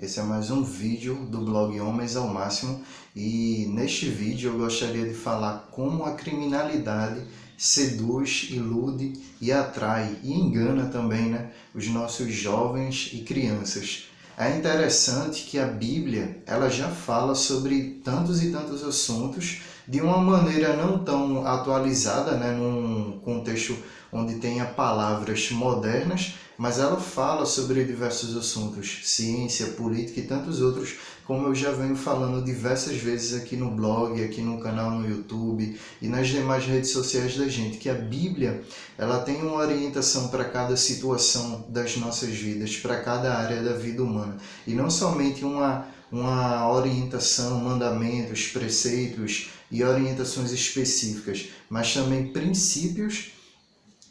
Esse é mais um vídeo do blog Homens ao Máximo e neste vídeo eu gostaria de falar como a criminalidade seduz, ilude e atrai e engana também, os nossos jovens e crianças. É interessante que a Bíblia ela já fala sobre tantos e tantos assuntos de uma maneira não tão atualizada, num contexto onde tenha palavras modernas, mas ela fala sobre diversos assuntos, ciência, política e tantos outros, como eu já venho falando diversas vezes aqui no blog, aqui no canal no YouTube e nas demais redes sociais da gente, que a Bíblia ela tem uma orientação para cada situação das nossas vidas, para cada área da vida humana, e não somente uma orientação, mandamentos, preceitos e orientações específicas, mas também princípios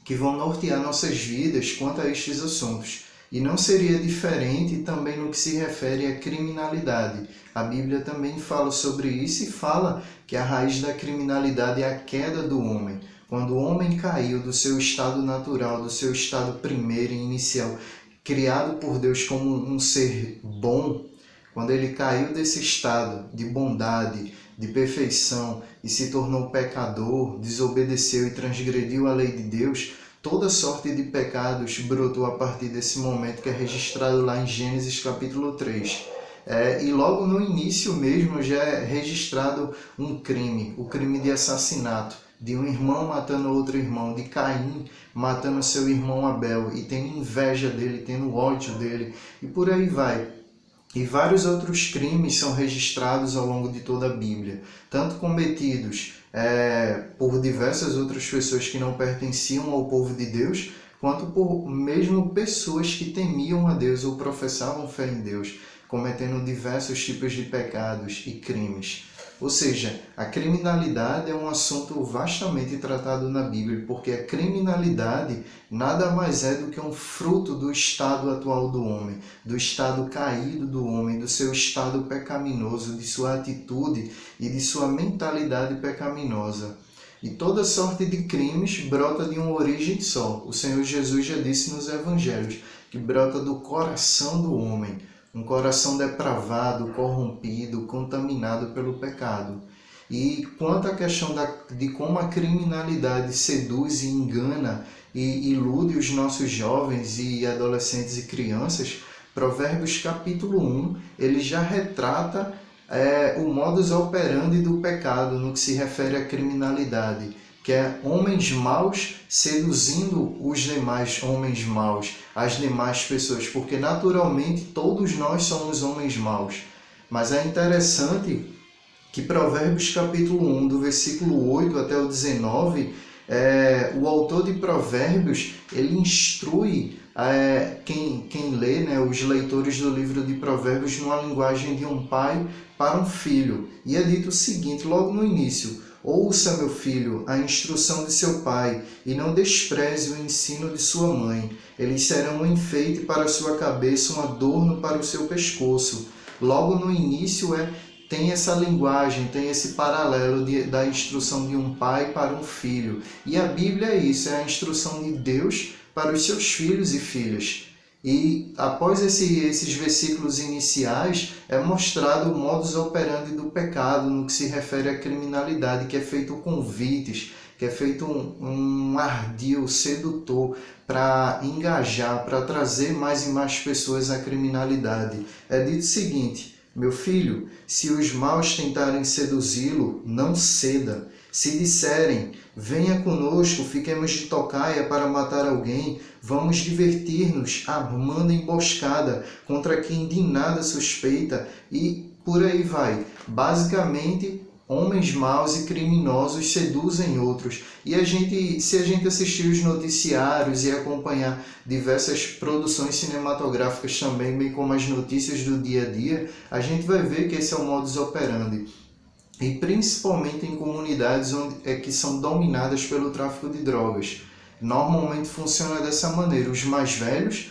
que vão nortear nossas vidas quanto a estes assuntos. E não seria diferente também no que se refere à criminalidade. A Bíblia também fala sobre isso e fala que a raiz da criminalidade é a queda do homem. Quando o homem caiu do seu estado natural, do seu estado primeiro e inicial, criado por Deus como um ser bom, quando ele caiu desse estado de bondade, de perfeição e se tornou pecador, desobedeceu e transgrediu a lei de Deus, toda sorte de pecados brotou a partir desse momento que é registrado lá em Gênesis capítulo 3. E logo no início mesmo já é registrado um crime, o crime de assassinato, de um irmão matando outro irmão, de Caim matando seu irmão Abel e tendo inveja dele, tendo ódio dele, e por aí vai. E vários outros crimes são registrados ao longo de toda a Bíblia, tanto cometidos por diversas outras pessoas que não pertenciam ao povo de Deus, quanto por mesmo pessoas que temiam a Deus ou professavam fé em Deus, cometendo diversos tipos de pecados e crimes. Ou seja, a criminalidade é um assunto vastamente tratado na Bíblia, porque a criminalidade nada mais é do que um fruto do estado atual do homem, do estado caído do homem, do seu estado pecaminoso, de sua atitude e de sua mentalidade pecaminosa. E toda sorte de crimes brota de uma origem só. O Senhor Jesus já disse nos Evangelhos que brota do coração do homem. Um coração depravado, corrompido, contaminado pelo pecado. E quanto à questão de como a criminalidade seduz e engana e ilude os nossos jovens e adolescentes e crianças, Provérbios capítulo 1, ele já retrata o modus operandi do pecado no que se refere à criminalidade, que é homens maus seduzindo os demais homens maus, as demais pessoas, porque naturalmente todos nós somos homens maus. Mas é interessante que Provérbios capítulo 1, do versículo 8 até o 19, o autor de Provérbios, ele instrui quem lê, os leitores do livro de Provérbios, numa linguagem de um pai para um filho. E é dito o seguinte, logo no início: ouça, meu filho, a instrução de seu pai, e não despreze o ensino de sua mãe. Eles serão um enfeite para a sua cabeça, um adorno para o seu pescoço. Logo no início tem essa linguagem, tem esse paralelo da instrução de um pai para um filho. E a Bíblia é isso, é a instrução de Deus para os seus filhos e filhas. E após esses versículos iniciais, é mostrado o modus operandi do pecado no que se refere à criminalidade, que é feito convites, que é feito um ardil sedutor para engajar, para trazer mais e mais pessoas à criminalidade. É dito o seguinte: meu filho, se os maus tentarem seduzi-lo, não ceda. Se disserem, venha conosco, fiquemos de tocaia para matar alguém, vamos divertir-nos, armando emboscada contra quem de nada suspeita, e por aí vai. Basicamente, homens maus e criminosos seduzem outros. E se a gente assistir os noticiários e acompanhar diversas produções cinematográficas também, bem como as notícias do dia a dia, a gente vai ver que esse é o modus operandi. E principalmente em comunidades que são dominadas pelo tráfico de drogas. Normalmente funciona dessa maneira. Os mais velhos,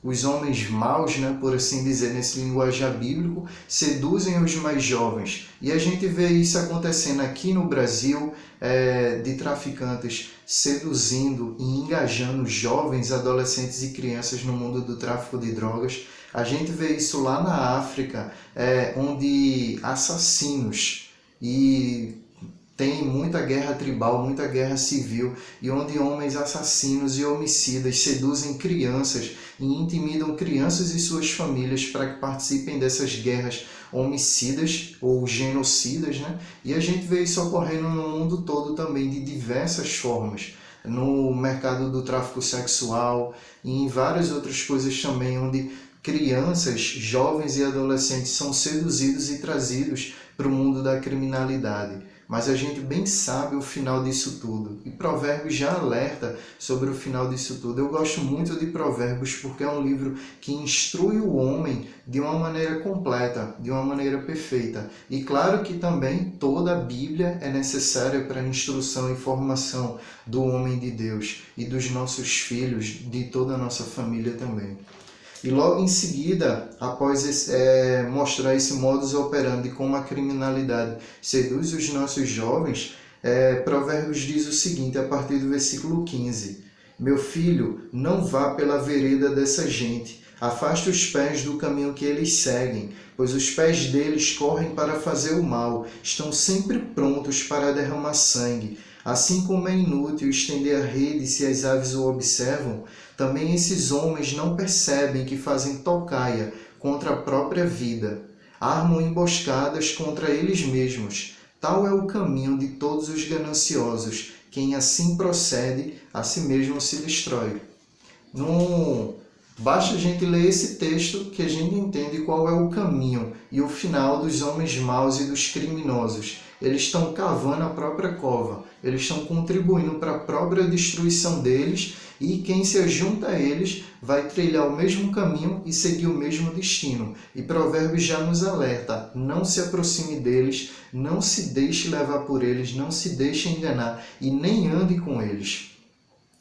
os homens maus, por assim dizer, nesse linguajar bíblico, seduzem os mais jovens. E a gente vê isso acontecendo aqui no Brasil, de traficantes seduzindo e engajando jovens, adolescentes e crianças no mundo do tráfico de drogas. A gente vê isso lá na África, onde assassinos e tem muita guerra tribal, muita guerra civil, e onde homens assassinos e homicidas seduzem crianças e intimidam crianças e suas famílias para que participem dessas guerras homicidas ou genocidas, né? E a gente vê isso ocorrendo no mundo todo também, de diversas formas. No mercado do tráfico sexual e em várias outras coisas também, onde crianças, jovens e adolescentes são seduzidos e trazidos para o mundo da criminalidade. Mas a gente bem sabe o final disso tudo. E Provérbios já alerta sobre o final disso tudo. Eu gosto muito de Provérbios porque é um livro que instrui o homem de uma maneira completa, de uma maneira perfeita. E claro que também toda a Bíblia é necessária para a instrução e formação do homem de Deus e dos nossos filhos, de toda a nossa família também. E logo em seguida, após mostrar esse modus operandi como a criminalidade seduz os nossos jovens, Provérbios diz o seguinte, a partir do versículo 15. Meu filho, não vá pela vereda dessa gente, afaste os pés do caminho que eles seguem, pois os pés deles correm para fazer o mal, estão sempre prontos para derramar sangue. Assim como é inútil estender a rede se as aves o observam, também esses homens não percebem que fazem tocaia contra a própria vida. Armam emboscadas contra eles mesmos. Tal é o caminho de todos os gananciosos. Quem assim procede, a si mesmo se destrói. Não basta a gente ler esse texto que a gente entende qual é o caminho e o final dos homens maus e dos criminosos. Eles estão cavando a própria cova, eles estão contribuindo para a própria destruição deles, e quem se junta a eles vai trilhar o mesmo caminho e seguir o mesmo destino. E Provérbios já nos alerta, não se aproxime deles, não se deixe levar por eles, não se deixe enganar e nem ande com eles.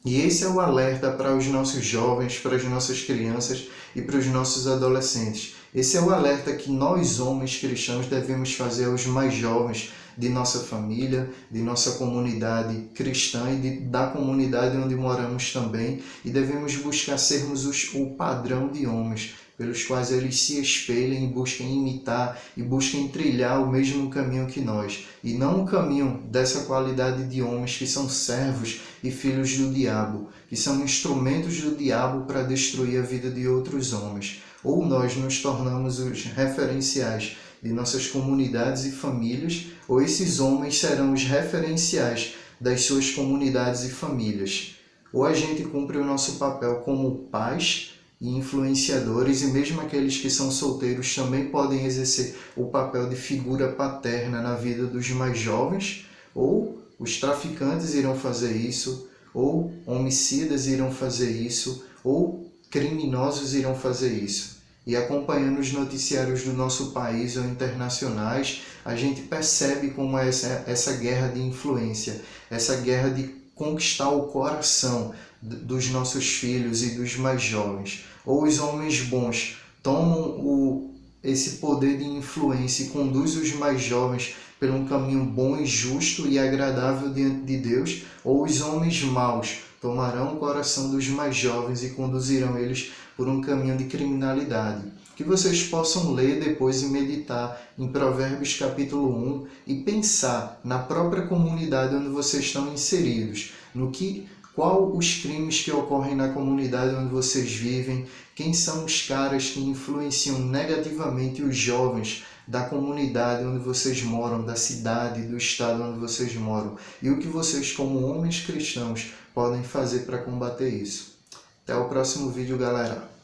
E esse é o alerta para os nossos jovens, para as nossas crianças e para os nossos adolescentes. Esse é o alerta que nós, homens cristãos, devemos fazer aos mais jovens de nossa família, de nossa comunidade cristã e da comunidade onde moramos também. E devemos buscar sermos o padrão de homens pelos quais eles se espelhem e busquem imitar e busquem trilhar o mesmo caminho que nós. E não o caminho dessa qualidade de homens que são servos e filhos do diabo, que são instrumentos do diabo para destruir a vida de outros homens. Ou nós nos tornamos os referenciais de nossas comunidades e famílias, ou esses homens serão os referenciais das suas comunidades e famílias. Ou a gente cumpre o nosso papel como pais e influenciadores, e mesmo aqueles que são solteiros também podem exercer o papel de figura paterna na vida dos mais jovens, ou os traficantes irão fazer isso, ou homicidas irão fazer isso, ou criminosos irão fazer isso. E acompanhando os noticiários do nosso país ou internacionais, a gente percebe como é essa guerra de influência, essa guerra de conquistar o coração dos nossos filhos e dos mais jovens. Ou os homens bons tomam esse poder de influência e conduzem os mais jovens por um caminho bom e justo e agradável diante de Deus, ou os homens maus tomarão o coração dos mais jovens e conduzirão eles por um caminho de criminalidade. Que vocês possam ler depois e meditar em Provérbios capítulo 1 e pensar na própria comunidade onde vocês estão inseridos, qual os crimes que ocorrem na comunidade onde vocês vivem, quem são os caras que influenciam negativamente os jovens da comunidade onde vocês moram, da cidade, do estado onde vocês moram, e o que vocês, como homens cristãos, podem fazer para combater isso. Até o próximo vídeo, galera!